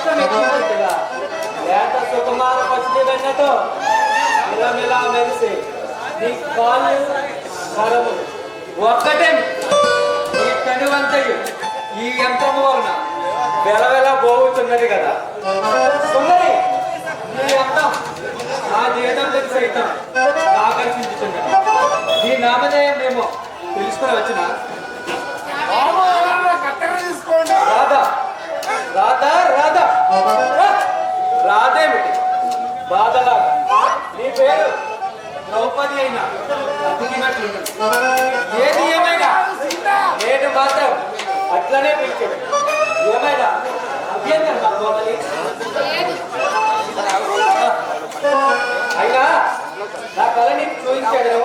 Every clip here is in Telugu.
కష్టం ఎక్కువ లేత సుకుమార పసిడి వెన్నతో మిలమిలా మెరిసి నీ కాళ్ళు కరము ఒక్కటే ఈ కనువంతయు ఈ యంత్రము వలన వెలవెల పోవుతున్నది కదా. సుందరి నీ అంతం నా జీవితం సైతం ఆకర్షించుతున్నది. నీ నామధేయం మేము తెలుసుకుని వచ్చిన రాధా రాధా రాధా రాధేమిటి బాధలా నీ పేరు ద్రౌపది అయినా అతికినట్లుంది. ఏది ఏమైనా నేను మాత్రం అట్లనే పిలిచాడు. ఏమైనా అభ్యంతరం ద్రౌపది అయినా నా కళని చూపించాడు.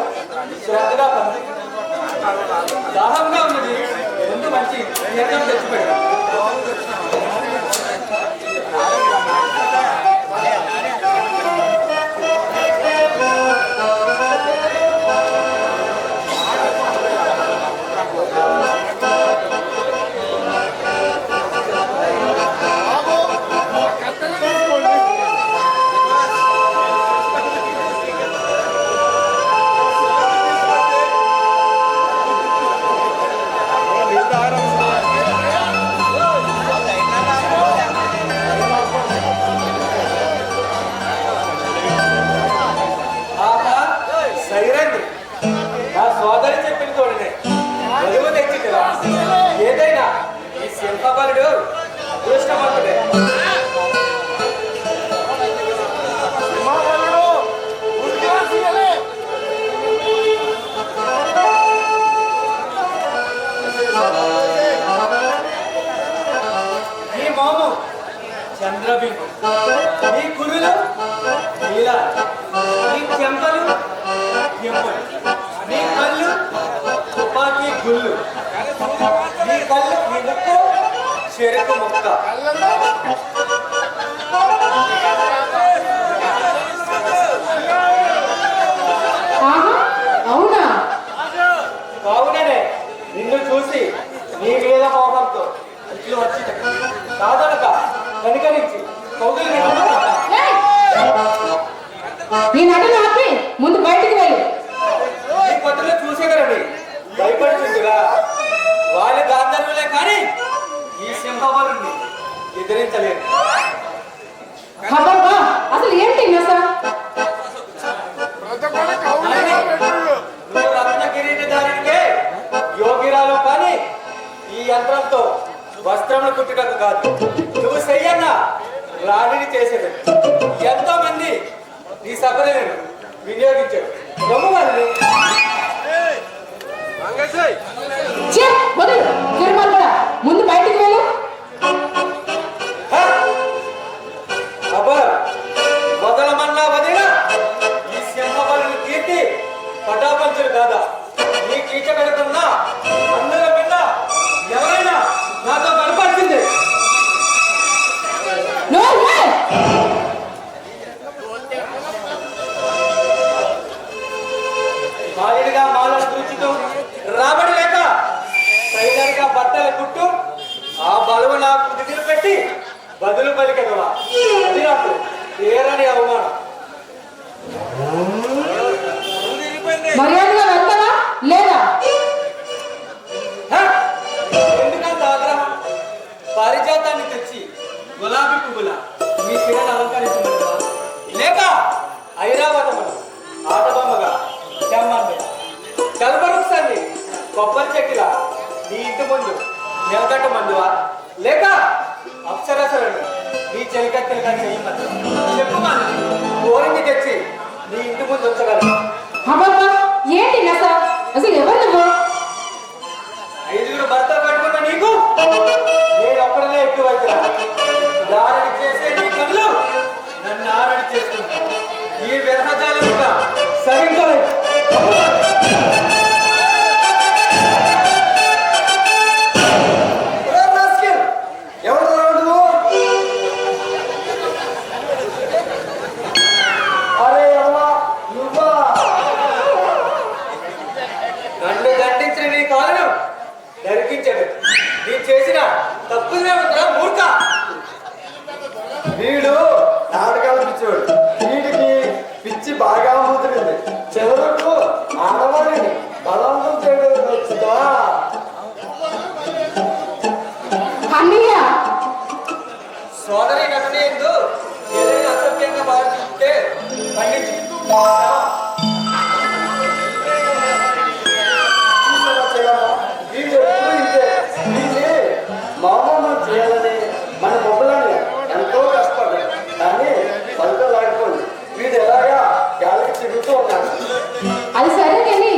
శ్రద్ధగా పంపి దాహంగా ఉన్నది. ముందు మంచి తీర్థం తెచ్చిపోయాడు. ఏదైనా ఈ శిల్పబలుడు అదృష్టవంతుడే. ఈ మోము చంద్రబింబు, ఈ కురులు నీలా, ఈ చెంపలు ఎములు, నీ కళ్ళు తుపాకీ గుళ్ళు, నీ కళ్ళు నీ ముక్కు చెరుకు ముక్క. అవునా? కావుననే నిన్ను చూసి నీ వేద మోహంతో ఇట్లు వచ్చి సాధనక కనికరించి కౌగిలి నీ నటన ఆపి ముందు బయటికి వెళ్ళు. ఈ కొత్తలో చూసేగలని భయపడుతుందిగా. వాళ్ళ గాంధర్వులే కానీ ఈ సింహబలుని ఎదిరించలేదు. అసలు ఏంటి నువ్వు రత్న కిరీటధారికే యోగిరాలు కానీ ఈ యంత్రంతో వస్త్రములు కుట్టుటకు కాదు. నువ్వు చెయ్యన్న రాణిని చేసేది. ఎంతో మంది నీ సభలను వినియోగించాడు. ముందు బయటికి వెళ్ళు. వదలమన్నా వదిన ఈ సింహబలుని కీర్తి పటాపంచులు కాదా. నీ కీచ పెడుతున్నా అందుల మీద ఎవరైనా నాతో కనపడుతుంది. మాలిడిగా మాలను దూచుతూ రాబడి లేక టైలర్గా బట్టల కుట్టు ఆ బలువు నాకు దిగులు పెట్టి బదులు పలికెదవా. అది నాకు తీరని అవమానం. మర్యాదగా వెళ్తావా లేదా? ఎందుకంత ఆగ్రహం? పారిజాతాన్ని తెచ్చి గులాబీ పువ్వుల మీ శిరను అలంకరించమంటా లేక ఐరావతమును ఆటబొమ్మగా తెమ్మంది. కల్పవృక్షాన్ని కొబ్బరి చెట్టులా నీ ఇంటి ముందు నిలకట్టమందువా లేక అప్సరసలను నీ చెలికత్తెలుగా చేయమంది. చెప్పుమని కోరింది తెచ్చి నీ ఇంటి ముందు ఉంచగలరు. ఏంటి అసలు ఎవరు నువ్వు? 5 భర్త పెట్టుకున్న నీకు నేను ఒక్కడనే ఎక్కువైతే దారిని చేసే నీ కళ్ళు నన్ను ఆరడి చేస్తున్నా. ఈ వ్యర్థాలుగా సరిగ్గా వీడు నాటకాలు పిచ్చోడు. వీడికి పిచ్చి బాగా ముదిరింది. చివరకు ఆడవాడిని బలవంతం చేయడం వచ్చిందా? అన్నయ్య సోదరి ఘటన ఏందో ఏదైనా అసభ్యంగా భావించుకుంటే మామూలు చేయాలని మన మొబ్బలని ఎంతో కష్టపడ్డాడు. కానీ ఫలితం లేకపోయింది. వీడు ఎలాగా గాలికి తిరుగుతూ ఉన్నాడు. అది సరే కానీ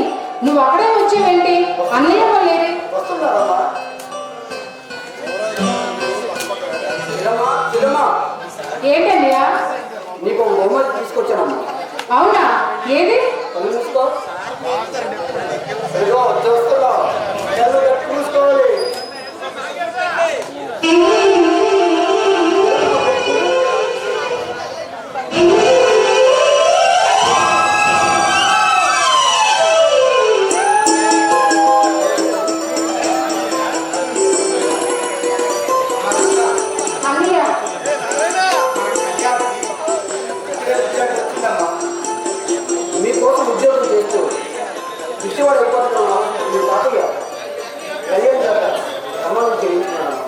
నువ్వు అక్కడే వచ్చేవేంటి? అన్నయ్య వాళ్ళేది? వస్తున్నారమ్మా. ఏంటన్నయ్య? నీకు ఒక బొమ్మ తీసుకొచ్చానమ్మా. అవునా? ఏది? కళ్ళు మూసుకో. ఇదిగో చూస్తున్నా. కళ్ళు గట్టి మూసుకోవాలి. మీకోసం ఉద్యోగం చేస్తూ పిచ్చివాడు అయిపోతున్నాను. మీ తాతయ్య కళ్యాణ్ చేత ప్రమాణం చేయించుకున్నాను.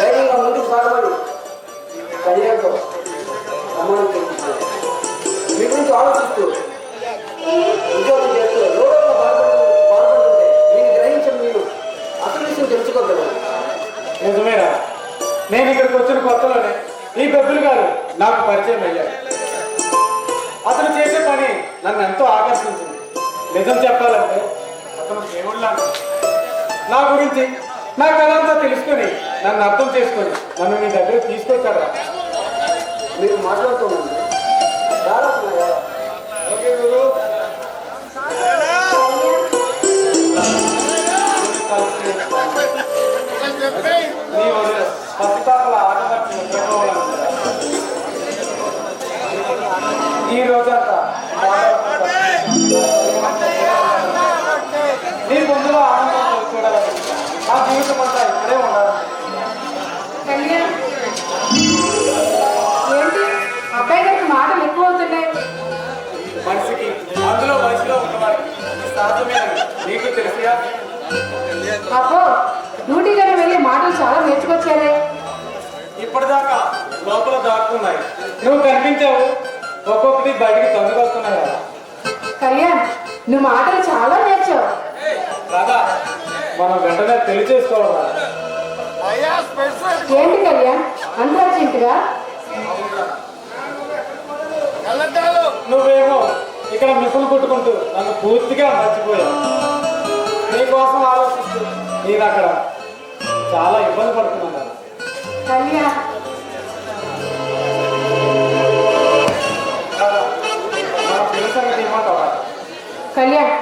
ధైర్యంగా ముందుకు సాగమని కళ్యాణ్తో ప్రమాణం చేయించుకున్నాను. మీ గురించి ఆలోచిస్తూ ఉద్యోగం చేస్తూ లోకంలో బాధపడుతుంటే నేను గ్రహించిన మీరు అసలు విషయం తెలుసుకోగలను. నిజమేరా, నేను ఇక్కడికి వచ్చిన కొత్తలోనే ఈ బెబ్బులు గారు నాకు పరిచయం అయ్యారు. అతను చేసే పని నన్ను ఎంతో ఆకర్షించింది. నిజం చెప్పాలంటే అతను దేవుళ్ళ నా గురించి నా కథంతా తెలుసుకొని నన్ను అర్థం చేసుకొని నన్ను మీ దగ్గర తీసుకొచ్చారా. మీరు మాట్లాడుతున్నాను. ఓకే గురు. పసిపాపల ఆటపట్టి ఈ రోజంతా నీ ముందులో ఆనందంలో చూడాలి. నా జీవితం అంతా ఇక్కడే ఉండాలి. కళ్యాణ్ ఏంటి అబ్బాయి గారికి మాటలు ఎక్కువ అవుతున్నాయి? మనిషికి అందులో వయసులో ఉన్నవాడికి సహజమేనని నీకు తెలిసియా? అబ్బో డ్యూటీగానే వెళ్ళి మాటలు చాలా నేర్చుకొచ్చారే. ఇప్పటిదాకా లోపల దాక్కున్నాయి. నువ్వు కనిపించావు, ఒక్కొక్కటి బయటికి తొందరొస్తున్నాయి కదా. కళ్యాణ్ నువ్వు మాటలు చాలా నేర్చావు. రాదా మనం వెంటనే పెళ్లి చేసుకోవాలి. ఏంటి కళ్యాణ్ అంత అర్జెంటుగా? నువ్వేమో ఇక్కడ మిషన్ కొట్టుకుంటూ నన్ను పూర్తిగా మర్చిపోయావు. నీకోసం ఆలోచిస్తూ నేను అక్కడ చాలా ఇబ్బంది పడుతున్నాను. కళ్యాణ్ మన పెళ్లి సంగతి ఏమంటావా? కళ్యాణ్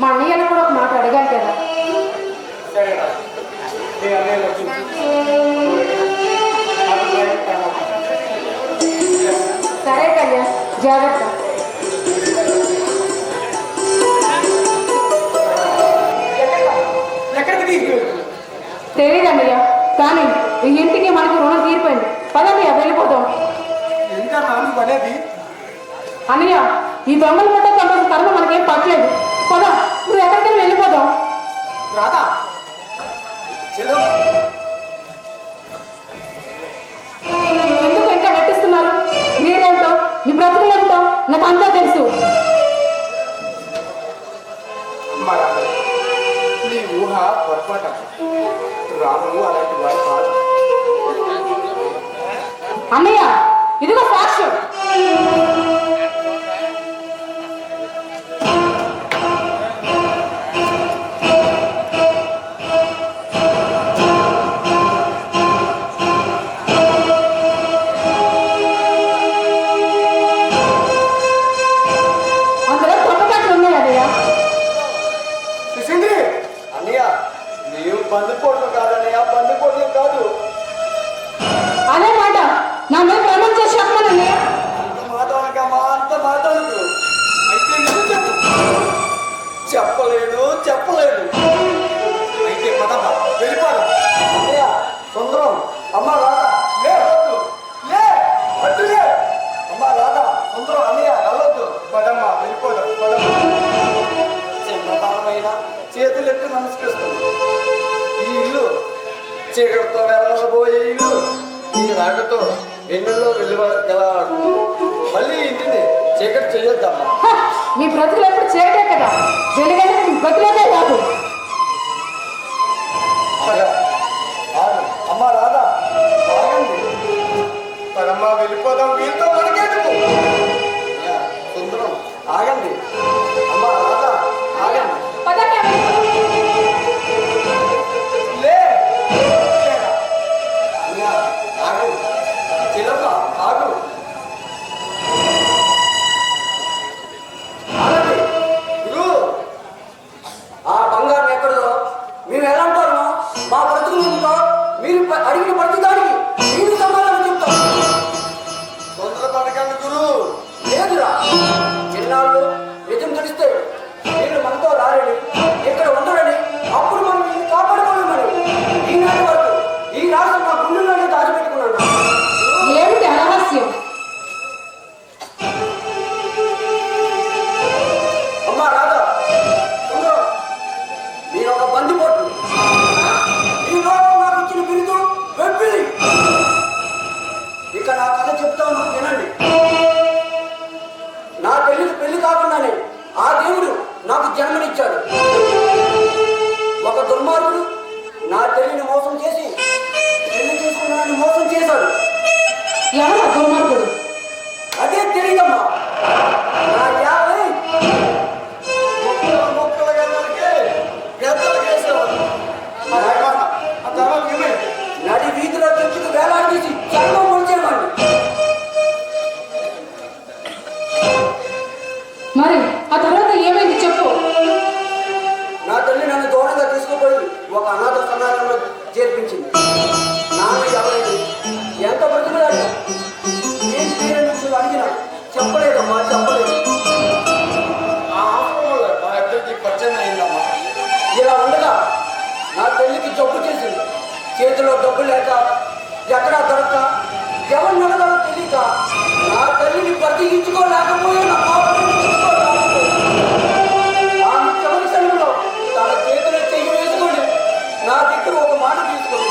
మా అన్నయ్యను కూడా ఒక మాట అడగాలి కదా. సరేనా, నీ అన్నయ్య వచ్చింది. సరే కళ్యాణ్ జాగ్రత్త. ఎక్కడికి తీసుకెళ్తుంది? తెలియదు అన్నయ్య, కానీ ఈ ఇంటికి మనకి రుణం తీరిపోయింది. పదన్నయ్య వెళ్ళిపోతాం. ఇంకా నాన్న పడేది. అన్నయ్య ఈ దొంగలు పట్ట కొంత కర్మ మనకేం పట్టలేదు. పద నువ్వు ఎక్కడికైనా వెళ్ళిపోదాం. రాదా ఎందుకు ఇంకా నటిస్తున్నారు? మీరేంటో మీ బ్రతుకులేంటో నాకు అంతా తెలుసు. నీ ఊహ పొరపాట. రాముడు అలాంటి వాడు కాదు. అన్నయ్య ఇదిగో సాక్ష్యం. అందులో పొరపాట్లు ఉన్నాయి అన్నయ్య. సుశీంద్రి అన్నయ్య, నీవు బందిపోట్లు కాదన్నయ్య, బందిపోట్లు కాదు. అదే మాట నా మీద ప్రమాణం చేసి చెప్పమని అన్నయ్య. అంత మాట్లాడకమ్మా, అంత మాట్లాడదు. అయితే నిజం చెప్పు. చెప్పలేదు. అయితే పదమ్మా వెళ్ళిపోదాం. అన్నయ్య సుందరం, అమ్మ రాదా? లే, లే. నమస్కరిస్తుంది. ఈ ఇల్లు చీకటితో వెళ్ళబోయే ఇల్లు ఈ రాకతో ఎన్నెల్లో వెళ్ళగల మళ్ళీ ఇంటిని చీకటి చేయొద్దమ్మా. మీ బ్రతుకులు ఎప్పుడు చేయటే కదా, వెలుగైన బ్రతులే కాదు. అమ్మ రాదా ఆగండి, పరమ్మ వెళ్ళిపోదాం, వీరితో మనకేందుకు? సుందరం ఆగండి, అమ్మ రాదా ఆగండి. లే అయ్యా ఆగు, చిలక ఆగు, ఆగండి. గురు ఆ బంగారం ఎక్కడో మేము ఎలా అంటారు? మా బ్రతుకులు ఎందుకో మీరు అడిగిన ప్రతి దానికి మీరు సమాధానం చెప్తాం. తొందర పడకండి గురు. లేదురా, చిన్నాళ్ళు నిజం తెలిస్తే వీళ్ళు మనతో రారని, ఇక్కడ ఉండరని, అప్పుడు మనం వీళ్ళు కాపాడుకోలేమని ఈనాటి వరకు ఈ రాష్ట్రం నా గుండెల్లోనే దాచిపెట్టుకున్నాను. ఏమిటి రహస్యం? అమ్మా రాధా, సుందరం, మీరు ఒక బందిపోట్లు. ఈ లోకం నాకు ఇచ్చిన బిరుదు వెప్పిది. ఇక నా కథ చెప్తాను, వినండి. నా పెళ్లి కాకుండానే ఆ దేవుడు నాకు జన్మనిచ్చాడు. ఒక దుర్మార్గుడు నా తల్లిని మోసం చేసి పెళ్లి చేసుకున్నానని మోసం చేశాడు. ఎవరు దుర్మార్గుడు? అదే తెలియదమ్మా. నా 50 మొక్కలుగా నరికి గద్దలు వేసేవాడు. ఆ తర్వాత ఏమైంది? నడి వీధిలో తెచ్చుకు వేలాడదీసి చర్మం ఉంచేవాడిని. మరి ఆ తర్వాత ఏమైంది చెప్పు. నా తల్లి నన్ను దూరంగా తీసుకుపోయి ఒక అనాథ సమాజంలో చేర్పించింది. నాన్న ఎవరైంది, ఎంత బ్రతిమలాడి ఏం పేరెంట్స్ అడిగినా చెప్పలేదమ్మా, చెప్పలేదు. ఆ ఆశ్రమంలో మా ఇద్దరికి పరిచయం అయిందమ్మా. ఇలా ఉండగా నా తల్లికి జబ్బు చేసింది. చేతిలో డబ్బు లేక, ఎక్కడా దొరక్క, ఎవరిని అడగాలో తెలియక నా తల్లిని బ్రతికించుకోలేకపోయిన ఆమె చివరి సమయంలో తన చేతిలో చెయ్యి వేసుకొని నా దగ్గర ఒక మాట తీసుకుంది.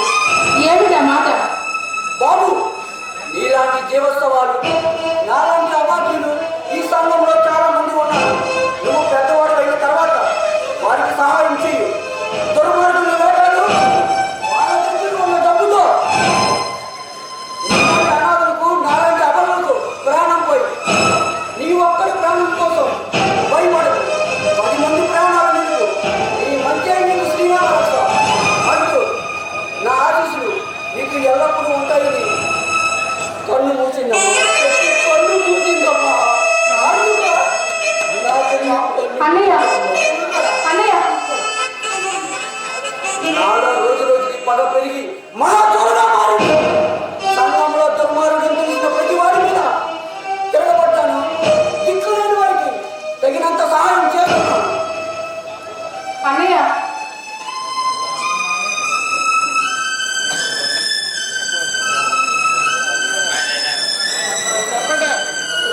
ఏమిటి ఆ మాట? బాబు, నీలాంటి జీవోత్సవాలు, నాలాంటి అవార్డులు ఈ సంఘంలో చాలా మంది ఉన్నారు. నువ్వు పెద్దవాడు అయిన తర్వాత వారికి సహాయం చేయు. దుర్మార్గులు వేటాడు వాళ్ళ దగ్గర ఉన్న డబ్బుతో నీలాంటి అనాథులకు, నాలాంటి అబలకు ప్రాణం పోయి నీ ఒక్కడి ప్రాణం కోసం భయపడదు. 10 మంది ప్రాణాలు నీకు, నీ మంచి నీకు శ్రీరామరక్ష అంటూ నా ఆశీస్సులు నీకు ఎల్లప్పుడూ ఉంటాయని కన్ను మూసిందమ్మా. కన్ను మూసిందమ్మా. అన్నయ్య, అన్నయ్య, నాలో రోజు రోజుకి పగ పెరిగి మహాచోరుగా మారింది. సంఘంలో దుర్మార్గం తెలిసిన ప్రతి వారి మీద తిరగబడ్డాను. దిక్కులేని వారికి తగినంత సహాయం చేస్తున్నాను. అన్నయ్య,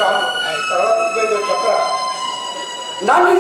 రాము తర్వాత చెప్పరా. నన్ను